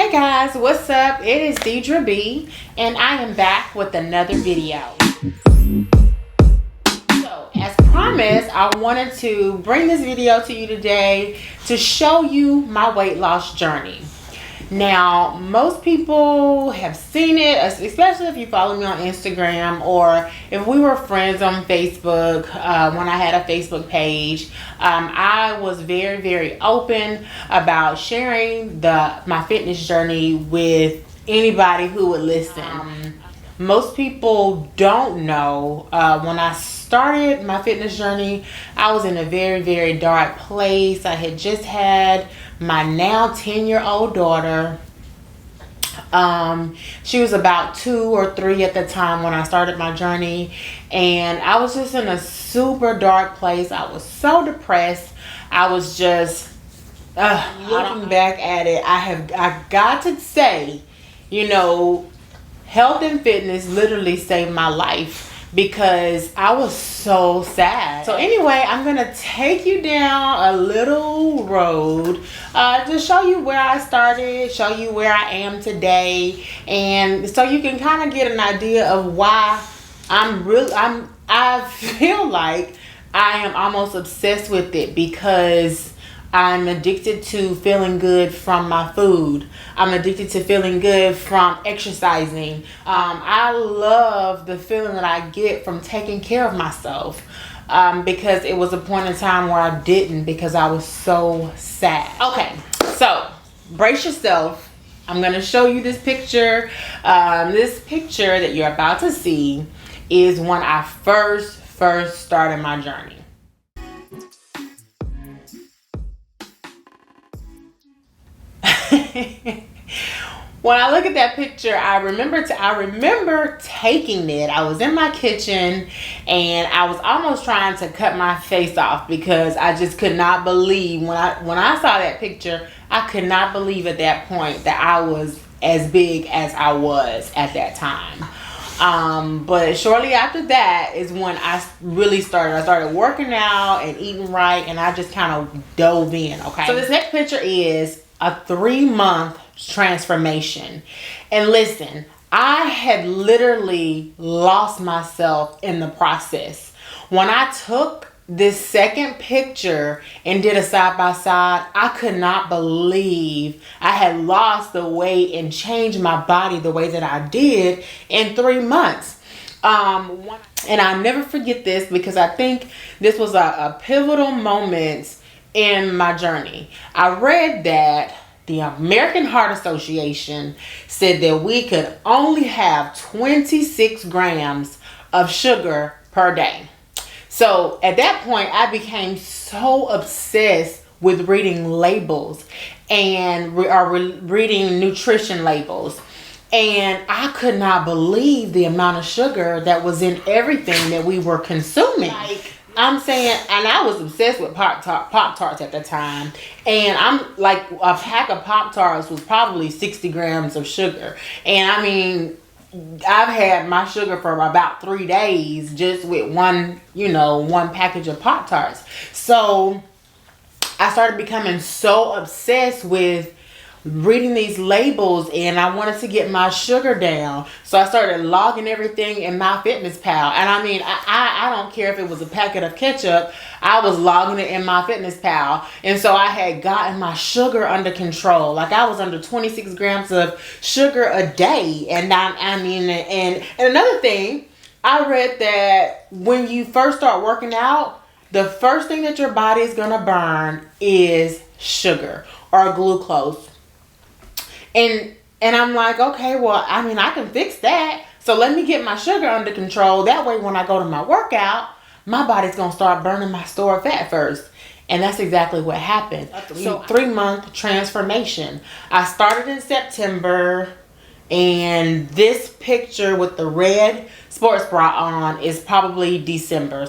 Hey guys, what's up? It is Deidre B, and I am back with another video. So, as promised, I wanted to bring this video to you today to show you my weight loss journey. Now, most people have seen it, especially if you follow me on Instagram or if we were friends on Facebook when I had a Facebook page. I was very, very open about sharing my fitness journey with anybody who would listen. Most people don't know when I started my fitness journey, I was in a very, very dark place. I had just had my now 10-year-old daughter. She was about 2 or 3 at the time when I started my journey, and I was just in a super dark place. I was so depressed. I was just looking back at it, I got to say, health and fitness literally saved my life, because I was so sad. So anyway, I'm gonna take you down a little road to show you where I started, show you where I am today, and so you can kind of get an idea of why I feel like I am almost obsessed with it, because I'm addicted to feeling good from my food. I'm addicted to feeling good from exercising. I love the feeling that I get from taking care of myself, because it was a point in time where I didn't, because I was so sad. Okay, so brace yourself. I'm going to show you this picture. This picture that you're about to see is when I first started my journey. When I look at that picture, I remember taking it. I was in my kitchen and I was almost trying to cut my face off, because I just could not believe when I saw that picture. I could not believe at that point that I was as big as I was at that time. But shortly after that is when I really started. I started working out and eating right, and I just kind of dove in. Okay, so this next picture is a 3-month transformation. And listen, I had literally lost myself in the process. When I took this second picture and did a side-by-side, I could not believe I had lost the weight and changed my body the way that I did in 3 months. And I'll never forget this, because I think this was a pivotal moment in my journey. I read that the American Heart Association said that we could only have 26 grams of sugar per day. So at that point, I became so obsessed with reading labels and reading nutrition labels. And I could not believe the amount of sugar that was in everything that we were consuming. I'm saying, and I was obsessed with Pop-Tarts at the time. And I'm like, a pack of Pop-Tarts was probably 60 grams of sugar. And I mean, I've had my sugar for about 3 days just with one package of Pop-Tarts. So I started becoming so obsessed with reading these labels, and I wanted to get my sugar down. So I started logging everything in MyFitnessPal. And I mean, I don't care if it was a packet of ketchup, I was logging it in MyFitnessPal. And so I had gotten my sugar under control. Like, I was under 26 grams of sugar a day. And and another thing, I read that when you first start working out, the first thing that your body is going to burn is sugar or glucose. And I'm like, okay, well, I mean, I can fix that. So let me get my sugar under control. That way, when I go to my workout, my body's going to start burning my stored fat first. And that's exactly what happened. So 3-month transformation. I started in September, and this picture with the red sports bra on is probably December.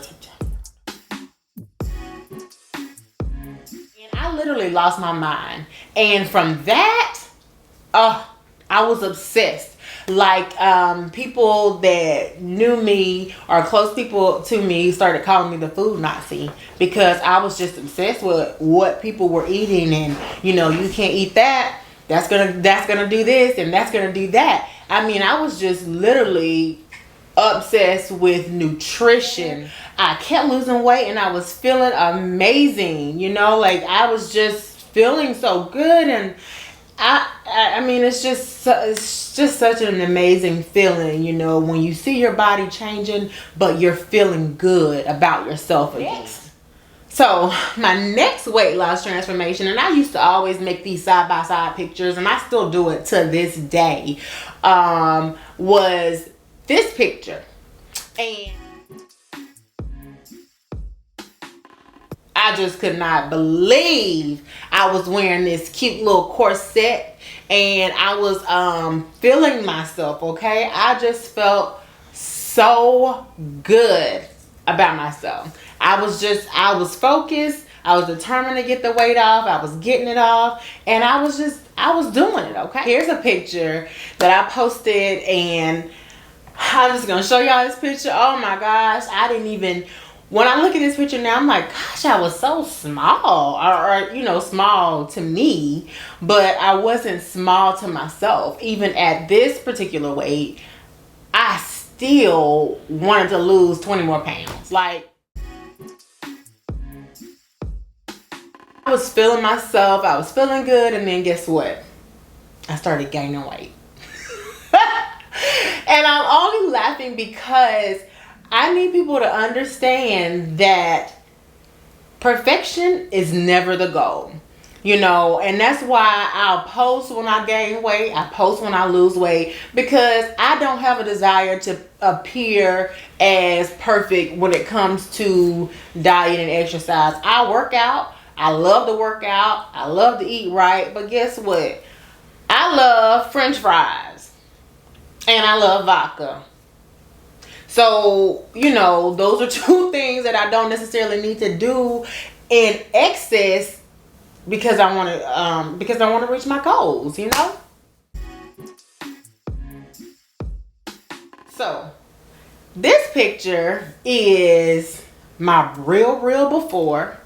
And I literally lost my mind. And from that, I was obsessed. Like, people that knew me or close people to me started calling me the food Nazi, because I was just obsessed with what people were eating. And you can't eat that, that's gonna do this and that's gonna do that. I mean, I was just literally obsessed with nutrition. I kept losing weight and I was feeling amazing, you know, like I was just feeling so good. And I mean, it's just such an amazing feeling, you know, when you see your body changing, but you're feeling good about yourself again. Yes. So my next weight loss transformation, and I used to always make these side-by-side pictures, and I still do it to this day, was this picture. And I just could not believe I was wearing this cute little corset, and I was feeling myself, okay? I just felt so good about myself. I was focused. I was determined to get the weight off. I was getting it off, and I was doing it, okay? Here's a picture that I posted, and I'm just gonna show y'all this picture. Oh my gosh, when I look at this picture now, I'm like, gosh, I was so small, or you know, small to me, but I wasn't small to myself. Even at this particular weight, I still wanted to lose 20 more pounds. Like, I was feeling myself, I was feeling good, and then guess what? I started gaining weight. And I'm only laughing because I need people to understand that perfection is never the goal, you know, and that's why I'll post when I gain weight, I post when I lose weight, because I don't have a desire to appear as perfect when it comes to diet and exercise. I work out, I love to work out, I love to eat right, but guess what? I love French fries and I love vodka. So, you know, those are two things that I don't necessarily need to do in excess because I want to reach my goals, you know? So, this picture is my real before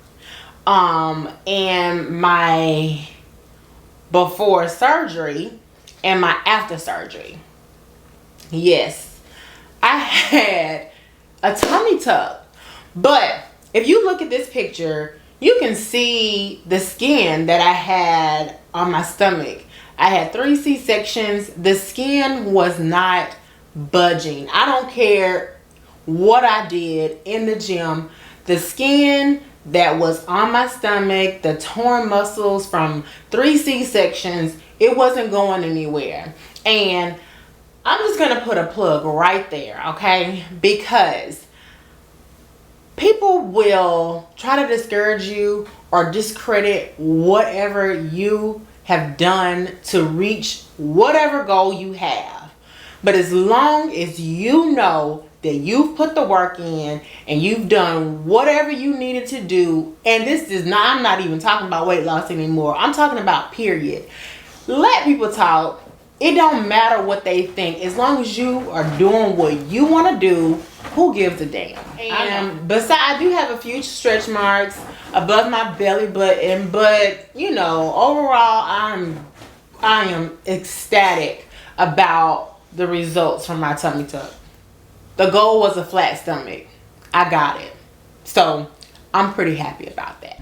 and my before surgery and my after surgery. Yes. I had a tummy tuck, but if you look at this picture, you can see the skin that I had on my stomach. I had 3 C-sections. The skin was not budging. I don't care what I did in the gym. The skin that was on my stomach, the torn muscles from 3 C-sections, it wasn't going anywhere. And I'm just going to put a plug right there, okay? Because people will try to discourage you or discredit whatever you have done to reach whatever goal you have. But as long as you know that you've put the work in and you've done whatever you needed to do, and this is not, I'm not even talking about weight loss anymore. I'm talking about period. Let people talk. It don't matter what they think. As long as you are doing what you want to do, who gives a damn? And besides, I do have a few stretch marks above my belly button, but you know, overall, I am ecstatic about the results from my tummy tuck. The goal was a flat stomach. I got it. So I'm pretty happy about that.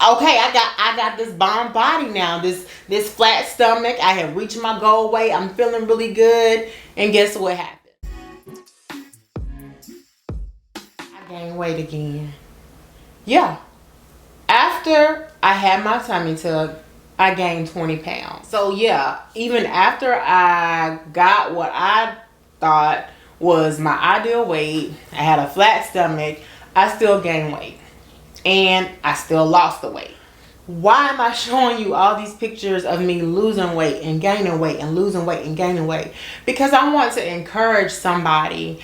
Okay, I got this bomb body now, this flat stomach. I have reached my goal weight. I'm feeling really good. And guess what happened? I gained weight again. Yeah. After I had my tummy tuck, I gained 20 pounds. So yeah, even after I got what I thought was my ideal weight, I had a flat stomach, I still gained weight. And I still lost the weight. Why am I showing you all these pictures of me losing weight and gaining weight and losing weight and gaining weight? Because I want to encourage somebody.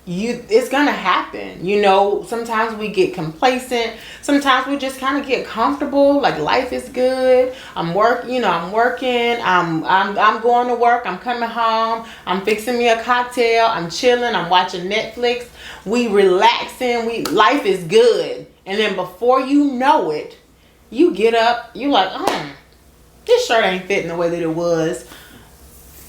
It's gonna happen. You know, sometimes we get complacent. Sometimes we just kind of get comfortable. Like life is good. I'm working. I'm going to work. I'm coming home. I'm fixing me a cocktail. I'm chilling. I'm watching Netflix. We relaxing. Life is good. And then before you know it, you get up, you like, this shirt ain't fitting the way that it was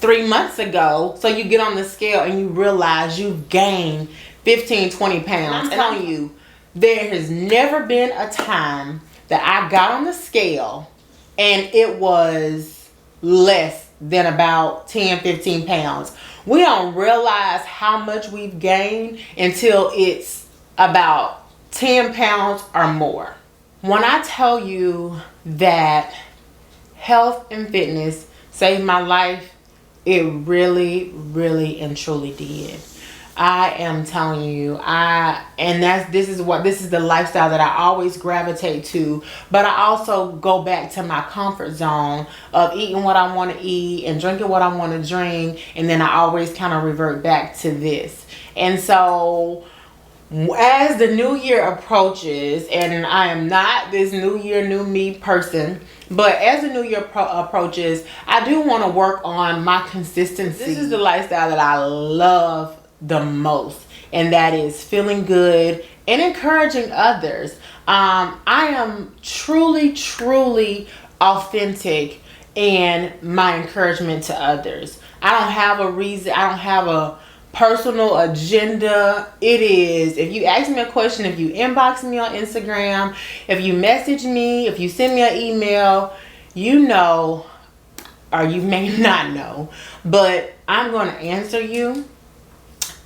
3 months ago. So you get on the scale and you realize you've gained 15, 20 pounds. And I'm telling you, there has never been a time that I got on the scale and it was less than about 10, 15 pounds. We don't realize how much we've gained until it's about 10 pounds or more. When I tell you that health and fitness saved my life, it really, really and truly did. I am telling you, this is the lifestyle that I always gravitate to, but I also go back to my comfort zone of eating what I want to eat and drinking what I want to drink, and then I always kind of revert back to this. And so as the new year approaches, and I am not this new year, new me person, but as the new year approaches, I do want to work on my consistency. This is the lifestyle that I love the most, and that is feeling good and encouraging others. I am truly, truly authentic in my encouragement to others. I don't have a reason, I don't have a personal agenda. It is, if you ask me a question, if you inbox me on Instagram, if you message me, if you send me an email, you know, or you may not know, but I'm going to answer you.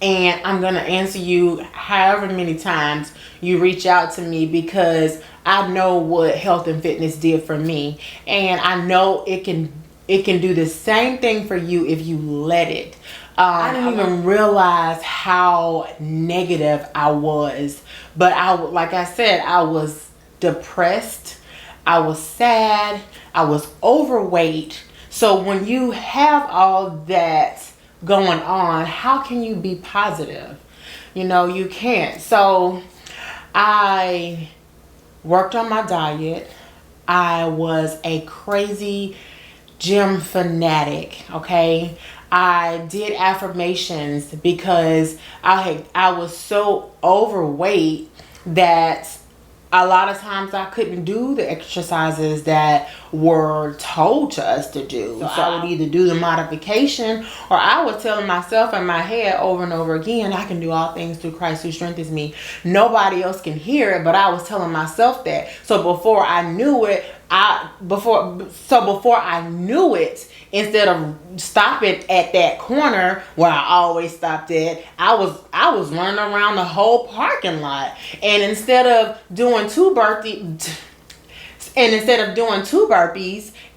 And I'm going to answer you however many times you reach out to me, because I know what health and fitness did for me. And I know it can do the same thing for you if you let it. I didn't even realize how negative I was. But like I said, I was depressed. I was sad. I was overweight. So when you have all that going on, how can you be positive? You know, you can't. So I worked on my diet. I was a crazy gym fanatic, okay? I did affirmations because I was so overweight that a lot of times I couldn't do the exercises that were told to us to do. So I would either do the modification, or I was telling myself in my head over and over again, I can do all things through Christ who strengthens me. Nobody else can hear it, but I was telling myself that. So before I knew it, instead of stopping at that corner where I always stopped at, I was running around the whole parking lot. And instead of doing two burpees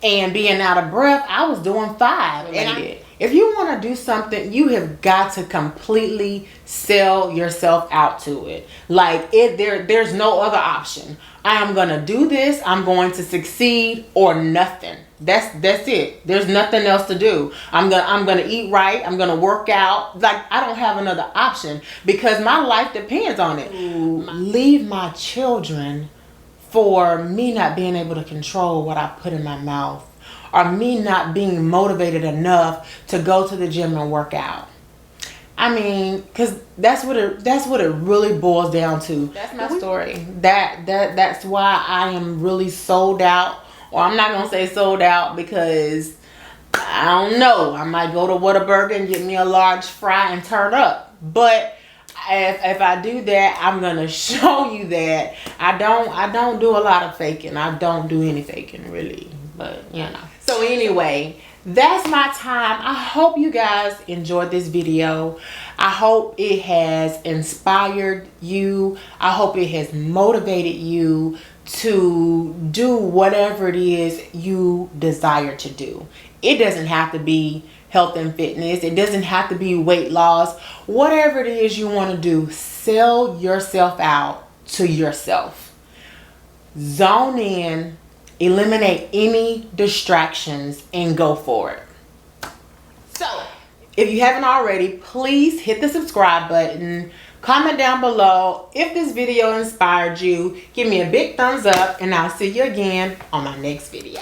and being out of breath, I was doing 5. And if you want to do something, you have got to completely sell yourself out to it. Like there's no other option. I am going to do this. I'm going to succeed or nothing. That's it. There's nothing else to do. I'm going to eat right. I'm going to work out. Like, I don't have another option because my life depends on it. Leave my children for me not being able to control what I put in my mouth, or me not being motivated enough to go to the gym and work out. I mean, because that's what it really boils down to. That's my story. That's why I am really sold out. Or I'm not gonna say sold out, because I don't know. I might go to Whataburger and get me a large fry and turn up. But if I do that, I'm gonna show you that I don't do a lot of faking. I don't do any faking really. But you know. So anyway, that's my time. I hope you guys enjoyed this video. I hope it has inspired you. I hope it has motivated you to do whatever it is you desire to do. It doesn't have to be health and fitness. It doesn't have to be weight loss. Whatever it is you want to do, sell yourself out to yourself. Zone in. Eliminate any distractions and go for it. So, if you haven't already, please hit the subscribe button. Comment down below if this video inspired you. Give me a big thumbs up, and I'll see you again on my next video.